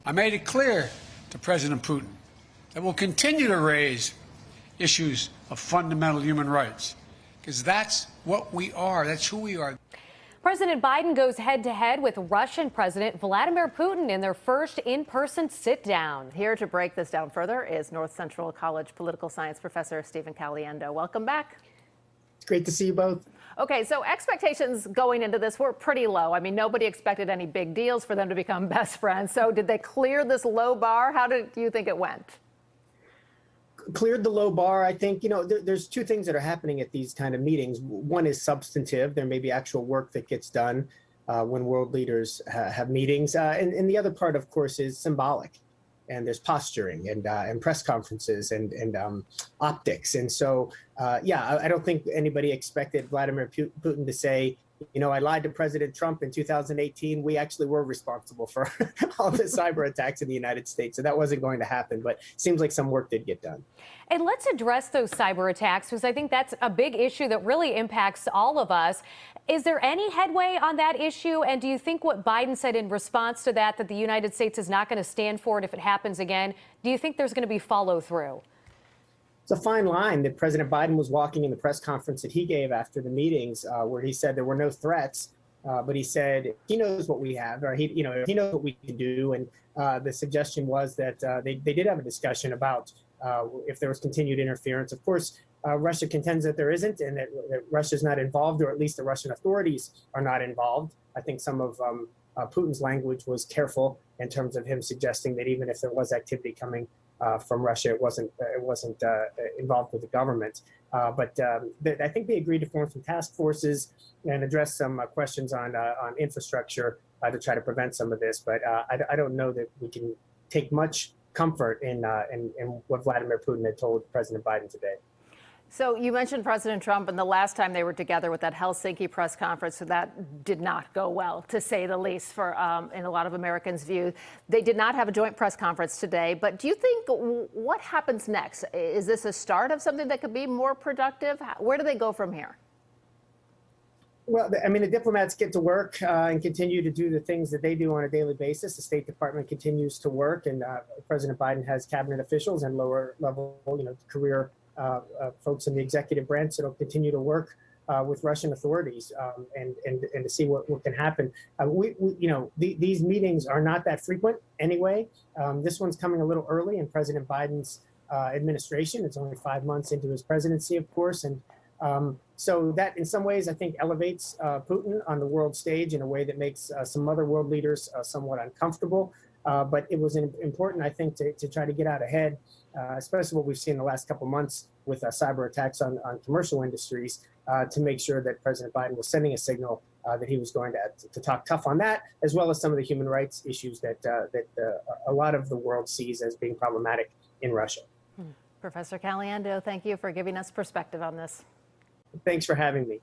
I made it clear to President Putin that we'll continue to raise issues of fundamental human rights, because that's what we are. That's who we are. President Biden goes head-to-head with Russian President Vladimir Putin in their first in-person sit-down. Here to break this down further is North Central College political science professor Stephen Caliendo. Welcome back. It's great to see you both. Okay, so expectations going into this were pretty low. I mean, nobody expected any big deals for them to become best friends. So did they clear this low bar? How do you think it went? Cleared the low bar. I think, there's two things that are happening at these kind of meetings. One is substantive. There may be actual work that gets done when world leaders have meetings. And the other part, of course, is symbolic. And there's posturing and press conferences and optics. And so, I don't think anybody expected Vladimir Putin to say, I lied to President Trump in 2018. We actually were responsible for all the cyber attacks in the United States. So that wasn't going to happen. But it seems like some work did get done. And let's address those cyber attacks, because I think that's a big issue that really impacts all of us. Is there any headway on that issue? And do you think what Biden said in response to that the United States is not going to stand for it if it happens again, do you think there's going to be follow through? It's a fine line that President Biden was walking in the press conference that he gave after the meetings, where he said there were no threats, but he said he knows what we have, or he knows what we can do. And the suggestion was that they did have a discussion about if there was continued interference. Of course, Russia contends that there isn't, and that Russia's not involved, or at least the Russian authorities are not involved. I think some of Putin's language was careful in terms of him suggesting that even if there was activity coming from Russia, it wasn't involved with the government. But I think they agreed to form some task forces and address some questions on infrastructure to try to prevent some of this. But I don't know that we can take much comfort in what Vladimir Putin had told President Biden today. So you mentioned President Trump, and the last time they were together with that Helsinki press conference, so that did not go well, to say the least, for in a lot of Americans' view. They did not have a joint press conference today. But do you think what happens next? Is this a start of something that could be more productive? Where do they go from here? Well, I mean, the diplomats get to work and continue to do the things that they do on a daily basis. The State Department continues to work, and President Biden has cabinet officials and lower level, career folks in the executive branch that will continue to work with Russian authorities and to see what can happen. These meetings are not that frequent anyway. This one's coming a little early in President Biden's administration. It's only 5 months into his presidency, of course, and so that in some ways I think elevates Putin on the world stage in a way that makes some other world leaders somewhat uncomfortable. But it was important, I think, to try to get out ahead, especially what we've seen in the last couple of months with cyber attacks on commercial industries, to make sure that President Biden was sending a signal that he was going to talk tough on that, as well as some of the human rights issues that a lot of the world sees as being problematic in Russia. Professor Caliendo, thank you for giving us perspective on this. Thanks for having me.